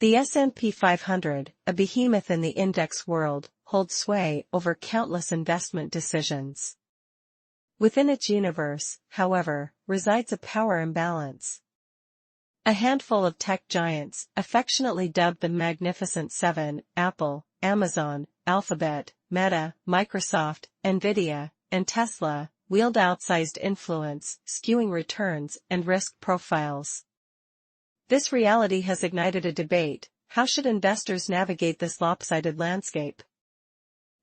The S&P 500, a behemoth in the index world, holds sway over countless investment decisions. Within its universe, however, resides a power imbalance. A handful of tech giants, affectionately dubbed the Magnificent Seven, Apple, Amazon, Alphabet, Meta, Microsoft, Nvidia, and Tesla, wield outsized influence, skewing returns and risk profiles. This reality has ignited a debate: how should investors navigate this lopsided landscape?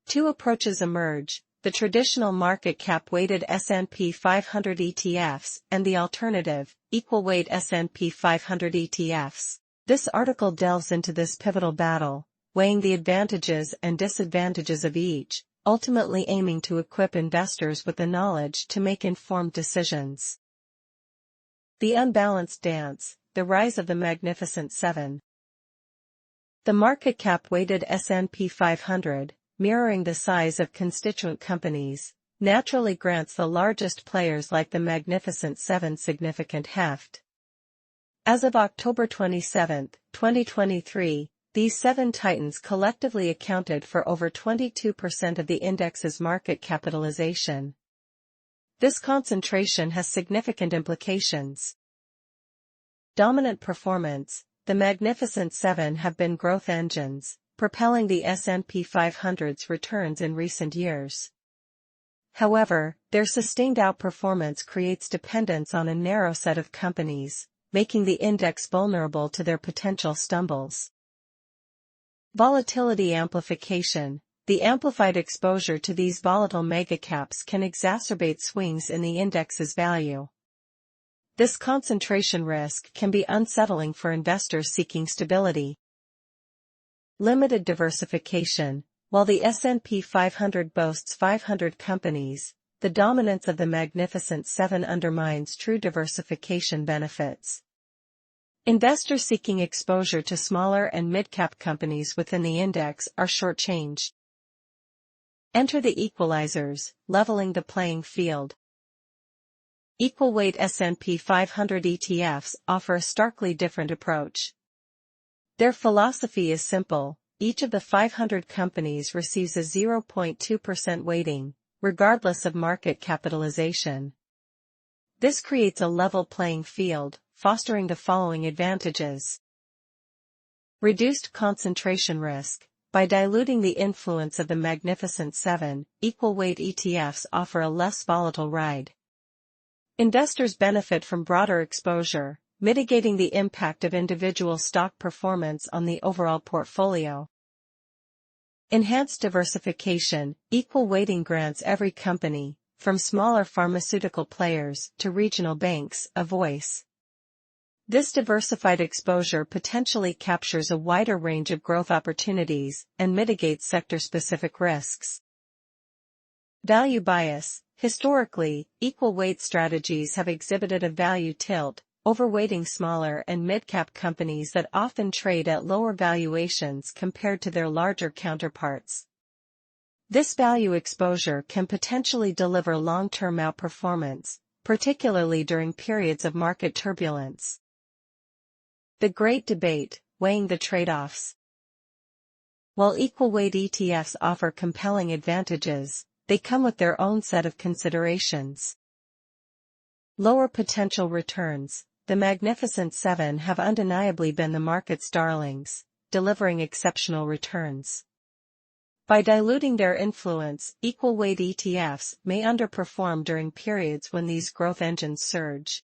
Two approaches emerge: the traditional market cap-weighted S&P 500 ETFs and the alternative, equal-weight S&P 500 ETFs. This article delves into this pivotal battle, weighing the advantages and disadvantages of each, ultimately aiming to equip investors with the knowledge to make informed decisions. The unbalanced dance: the rise of the Magnificent Seven. The market cap-weighted S&P 500, mirroring the size of constituent companies, naturally grants the largest players like the Magnificent Seven significant heft. As of October 27, 2023, these seven titans collectively accounted for over 22% of the index's market capitalization. This concentration has significant implications. Dominant performance: the Magnificent Seven have been growth engines, propelling the S&P 500's returns in recent years. However, their sustained outperformance creates dependence on a narrow set of companies, making the index vulnerable to their potential stumbles. Volatility amplification: the amplified exposure to these volatile megacaps can exacerbate swings in the index's value. This concentration risk can be unsettling for investors seeking stability. Limited diversification: while the S&P 500 boasts 500 companies, the dominance of the Magnificent Seven undermines true diversification benefits. Investors seeking exposure to smaller and mid-cap companies within the index are shortchanged. Enter the equalizers, leveling the playing field. Equal-weight S&P 500 ETFs offer a starkly different approach. Their philosophy is simple: each of the 500 companies receives a 0.2% weighting, regardless of market capitalization. This creates a level playing field, fostering the following advantages. Reduced concentration risk: by diluting the influence of the Magnificent Seven, equal-weight ETFs offer a less volatile ride. Investors benefit from broader exposure, mitigating the impact of individual stock performance on the overall portfolio. Enhanced diversification: equal weighting grants every company, from smaller pharmaceutical players to regional banks, a voice. This diversified exposure potentially captures a wider range of growth opportunities and mitigates sector-specific risks. Value bias: historically, equal-weight strategies have exhibited a value tilt, overweighting smaller and mid-cap companies that often trade at lower valuations compared to their larger counterparts. This value exposure can potentially deliver long-term outperformance, particularly during periods of market turbulence. The great debate: weighing the trade-offs. While equal-weight ETFs offer compelling advantages, they come with their own set of considerations. Lower potential returns: the Magnificent Seven have undeniably been the market's darlings, delivering exceptional returns. By diluting their influence, equal-weight ETFs may underperform during periods when these growth engines surge.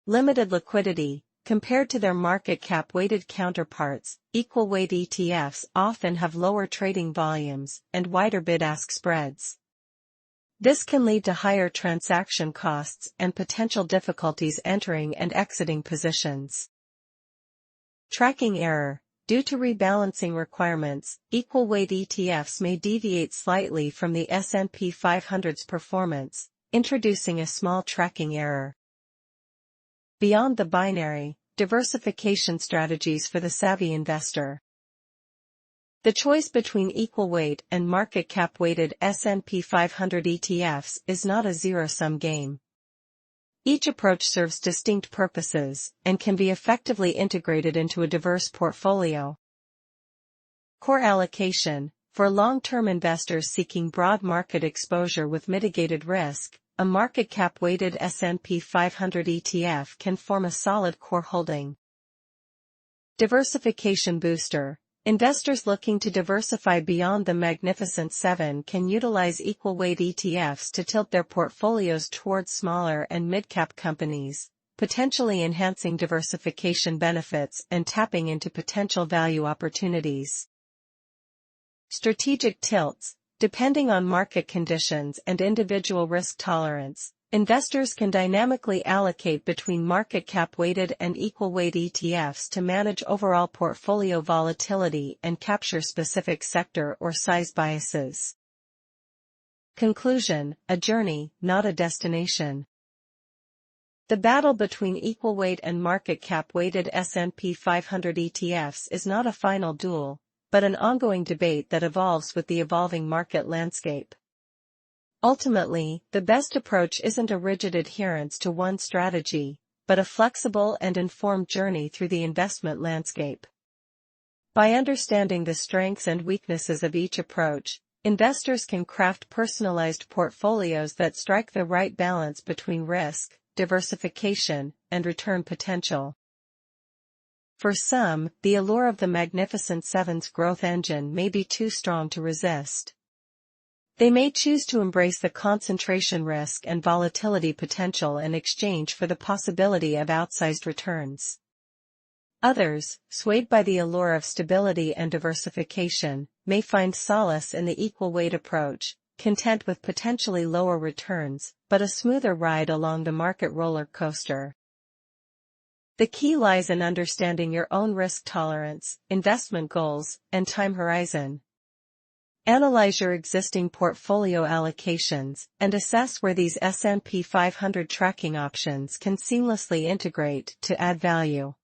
Limited liquidity: compared to their market cap-weighted counterparts, equal-weight ETFs often have lower trading volumes and wider bid-ask spreads. This can lead to higher transaction costs and potential difficulties entering and exiting positions. Tracking error: due to rebalancing requirements, equal-weight ETFs may deviate slightly from the S&P 500's performance, introducing a small tracking error. Beyond the binary: diversification strategies for the savvy investor. The choice between equal-weight and market cap-weighted S&P 500 ETFs is not a zero-sum game. Each approach serves distinct purposes and can be effectively integrated into a diverse portfolio. Core allocation. For long-term investors seeking broad market exposure with mitigated risk, a market cap-weighted S&P 500 ETF can form a solid core holding. Diversification booster. Investors looking to diversify beyond the Magnificent Seven can utilize equal-weight ETFs to tilt their portfolios towards smaller and mid-cap companies, potentially enhancing diversification benefits and tapping into potential value opportunities. Strategic tilts. Depending on market conditions and individual risk tolerance, investors can dynamically allocate between market cap-weighted and equal-weight ETFs to manage overall portfolio volatility and capture specific sector or size biases. Conclusion: a journey, not a destination. The battle between equal-weight and market cap-weighted S&P 500 ETFs is not a final duel, but an ongoing debate that evolves with the evolving market landscape. Ultimately, the best approach isn't a rigid adherence to one strategy, but a flexible and informed journey through the investment landscape. By understanding the strengths and weaknesses of each approach, investors can craft personalized portfolios that strike the right balance between risk, diversification, and return potential. For some, the allure of the Magnificent Seven's growth engine may be too strong to resist. They may choose to embrace the concentration risk and volatility potential in exchange for the possibility of outsized returns. Others, swayed by the allure of stability and diversification, may find solace in the equal-weight approach, content with potentially lower returns, but a smoother ride along the market roller coaster. The key lies in understanding your own risk tolerance, investment goals, and time horizon. Analyze your existing portfolio allocations and assess where these S&P 500 tracking options can seamlessly integrate to add value.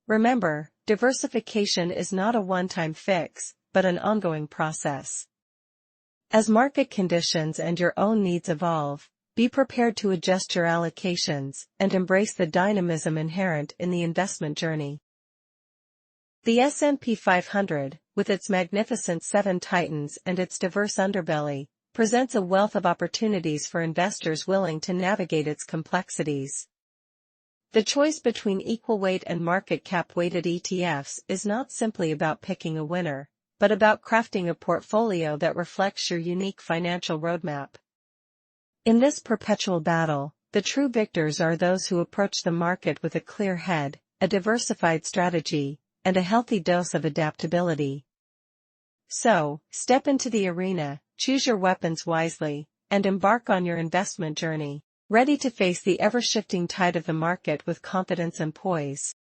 Remember, diversification is not a one-time fix, but an ongoing process. As market conditions and your own needs evolve, be prepared to adjust your allocations and embrace the dynamism inherent in the investment journey. The S&P 500, with its Magnificent Seven titans and its diverse underbelly, presents a wealth of opportunities for investors willing to navigate its complexities. The choice between equal-weight and market cap-weighted ETFs is not simply about picking a winner, but about crafting a portfolio that reflects your unique financial roadmap. In this perpetual battle, the true victors are those who approach the market with a clear head, a diversified strategy, and a healthy dose of adaptability. So, step into the arena, choose your weapons wisely, and embark on your investment journey, ready to face the ever-shifting tide of the market with confidence and poise.